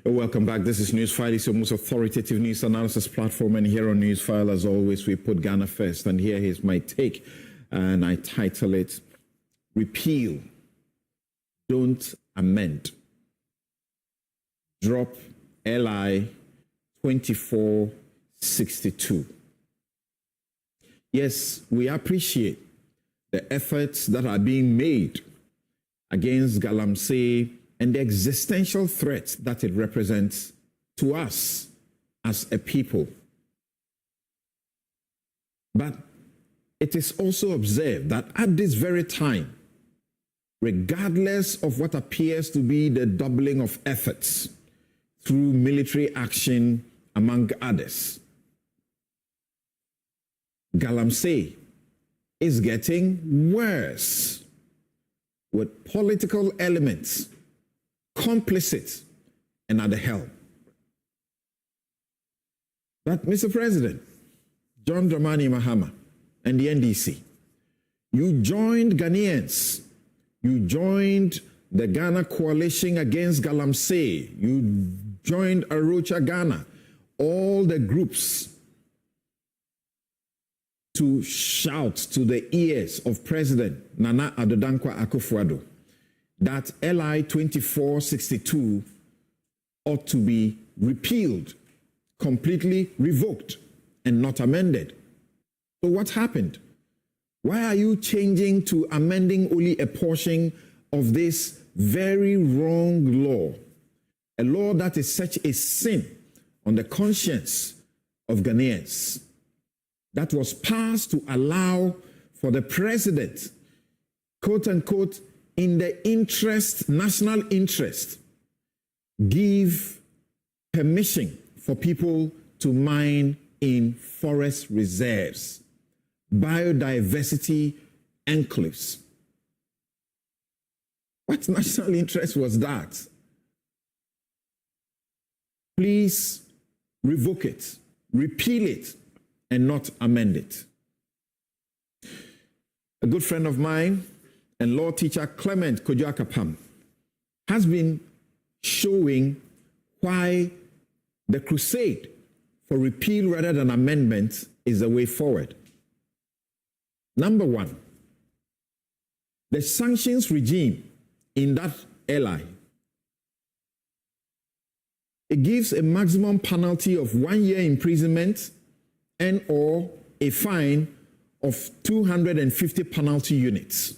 Welcome back. This is Newsfile. It's your most authoritative news analysis platform. And here on Newsfile, as always, we put Ghana first. And here is my take. And I title it, Repeal, Don't Amend. Drop LI 2462. Yes, we appreciate the efforts that are being made against Galamsey and the existential threat that it represents to us as a people. But it is also observed that at this very time, regardless of what appears to be the doubling of efforts through military action, among others, Galamsey is getting worse, with political elements complicit and at the helm. But Mr. President, John Dramani Mahama and the NDC, you joined Ghanaians, you joined the Ghana Coalition Against Galamsey, you joined Arocha Ghana, all the groups to shout to the ears of President Nana Addo Dankwa Akufo-Addo that LI 2462 ought to be repealed, completely revoked, and not amended. So what happened? Why are you changing to amending only a portion of this very wrong law? A law that is such a sin on the conscience of Ghanaians, that was passed to allow for the president, quote unquote, in the interest, national interest, give permission for people to mine in forest reserves, biodiversity enclaves. What national interest was that? Please revoke it, repeal it, and not amend it. A good friend of mine and law teacher Clement Kojo-Akapam has been showing why the crusade for repeal rather than amendment is the way forward. Number one, the sanctions regime in that LI, it gives a maximum penalty of 1 year imprisonment and or a fine of 250 penalty units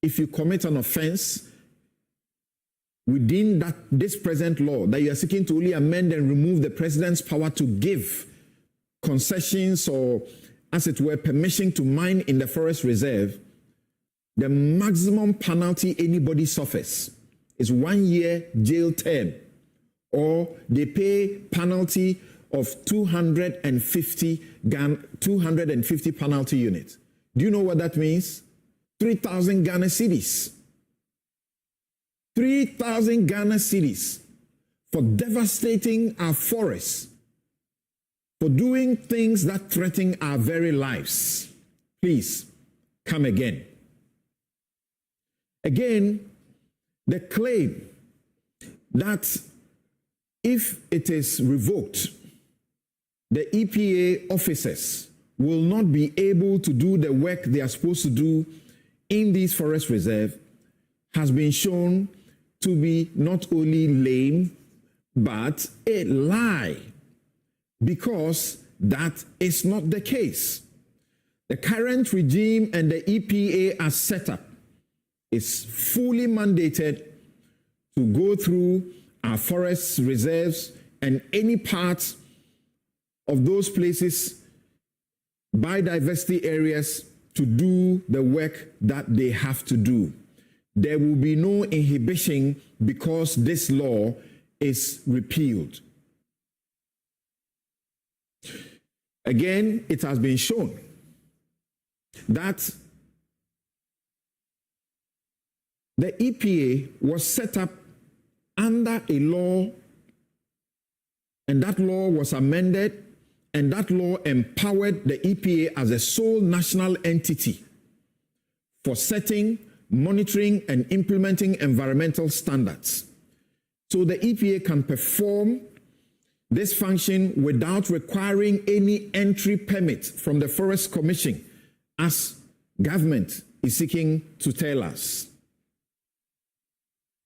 if you commit an offense within this present law that you are seeking to only amend and remove the president's power to give concessions or, as it were, permission to mine in the forest reserve. The maximum penalty anybody suffers is 1 year jail term, or they pay penalty of 250 penalty units. Do you know what that means? 3,000 Ghana cedis. 3,000 Ghana cedis for devastating our forests, for doing things that threaten our very lives. Please, come again. Again, the claim that if it is revoked, the EPA officers will not be able to do the work they are supposed to do in these forest reserves has been shown to be not only lame, but a lie, because that is not the case. The current regime and the EPA as set up is fully mandated to go through our forest reserves and any parts of those places, biodiversity areas, to do the work that they have to do. There will be no inhibition because this law is repealed. Again, it has been shown that the EPA was set up under a law, and that law was amended, and that law empowered the EPA as a sole national entity for setting, monitoring, and implementing environmental standards. So the EPA can perform this function without requiring any entry permit from the Forest Commission, as government is seeking to tell us.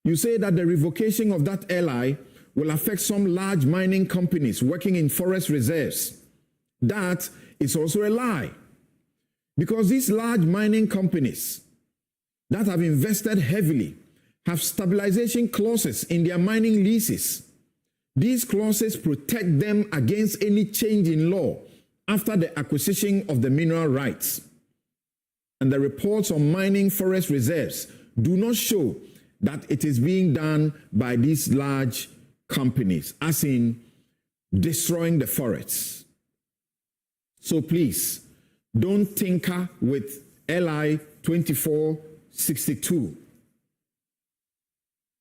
You say that the revocation of that LI will affect some large mining companies working in forest reserves. That is also a lie. Because these large mining companies that have invested heavily have stabilization clauses in their mining leases. These clauses protect them against any change in law after the acquisition of the mineral rights. And the reports on mining forest reserves do not show that it is being done by these large companies, as in destroying the forests. So please, don't tinker with LI 2462.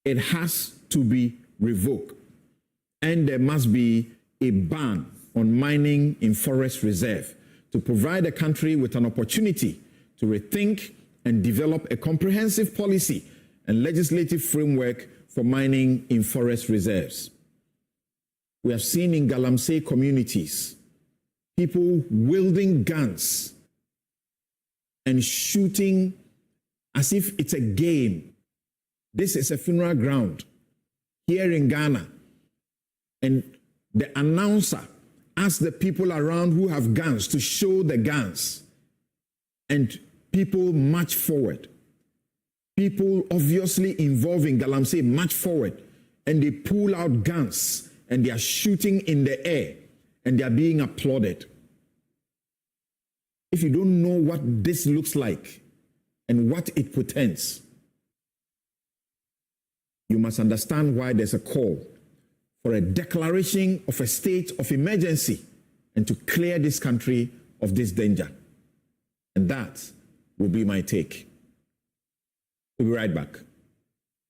It has to be revoked. And there must be a ban on mining in forest reserve to provide the country with an opportunity to rethink and develop a comprehensive policy and legislative framework for mining in forest reserves. We have seen in Galamsey communities people wielding guns and shooting as if it's a game. This is a funeral ground here in Ghana. And the announcer asked the people around who have guns to show the guns. And people march forward. People obviously involved in Galamsey march forward. And they pull out guns. And they are shooting in the air. And they are being applauded. If you don't know what this looks like and what it portends, you must understand why there's a call for a declaration of a state of emergency and to clear this country of this danger. And that will be my take. We'll be right back.